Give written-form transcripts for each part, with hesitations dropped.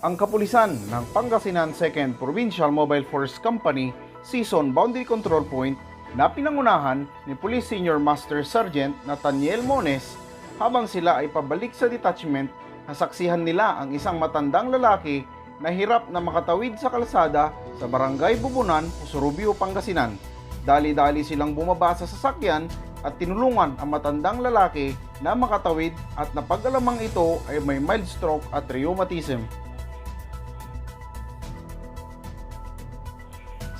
Ang kapulisan ng Pangasinan 2nd Provincial Mobile Force Company Season Boundary Control Point na pinangunahan ni Police Senior Master Sergeant Nathaniel Mones habang sila ay pabalik sa detachment, nasaksihan nila ang isang matandang lalaki na hirap na makatawid sa kalsada sa Barangay Bubunan, Surubio, Pangasinan. Dali-dali silang bumaba sa sasakyan at tinulungan ang matandang lalaki na makatawid at napag-alamang ito ay may mild stroke at rheumatism.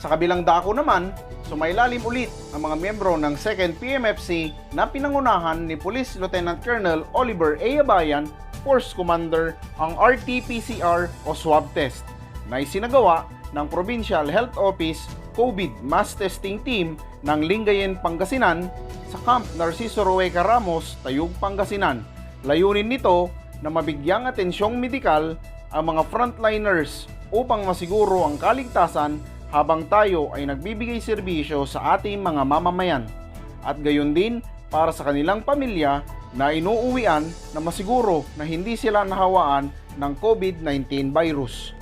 Sa kabilang dako naman, sumailalim ulit ang mga miyembro ng 2nd PMFC na pinangunahan ni Police Lieutenant Colonel Oliver A. Abayan, Force Commander, ang RT-PCR o swab test na isinagawa ng Provincial Health Office COVID Mass Testing Team ng Lingayen, Pangasinan sa Camp Narciso Rueca Ramos, Tayug, Pangasinan. Layunin nito na mabigyang atensyong medikal ang mga frontliners upang masiguro ang kaligtasan habang tayo ay nagbibigay serbisyo sa ating mga mamamayan at gayon din para sa kanilang pamilya na inuuwian na masiguro na hindi sila nahawaan ng COVID-19 virus.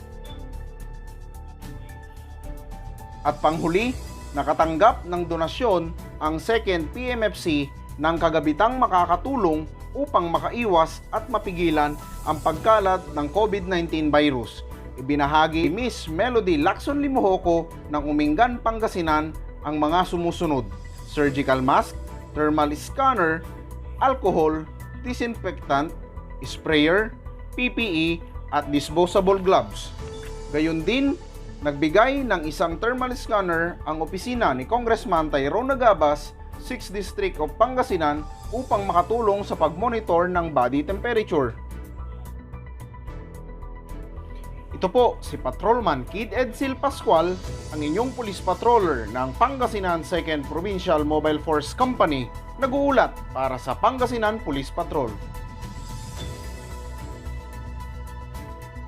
At panghuli, nakatanggap ng donasyon ang 2nd PMFC ng kagabitang makakatulong upang makaiwas at mapigilan ang pagkalat ng COVID-19 virus. Ibinahagi ni Miss Melody Lacson Limuhoco ng Umingan, Pangasinan ang mga sumusunod: surgical mask, thermal scanner, alcohol, disinfectant, sprayer, PPE at disposable gloves. Gayon din, nagbigay ng isang thermal scanner ang opisina ni Congressman Tyrone Nagabas, 6th District of Pangasinan upang makatulong sa pagmonitor ng body temperature. Ito po si Patrolman Kid Edsel Pascual, ang inyong police patroller ng Pangasinan 2nd Provincial Mobile Force Company, nag-uulat para sa Pangasinan Police Patrol.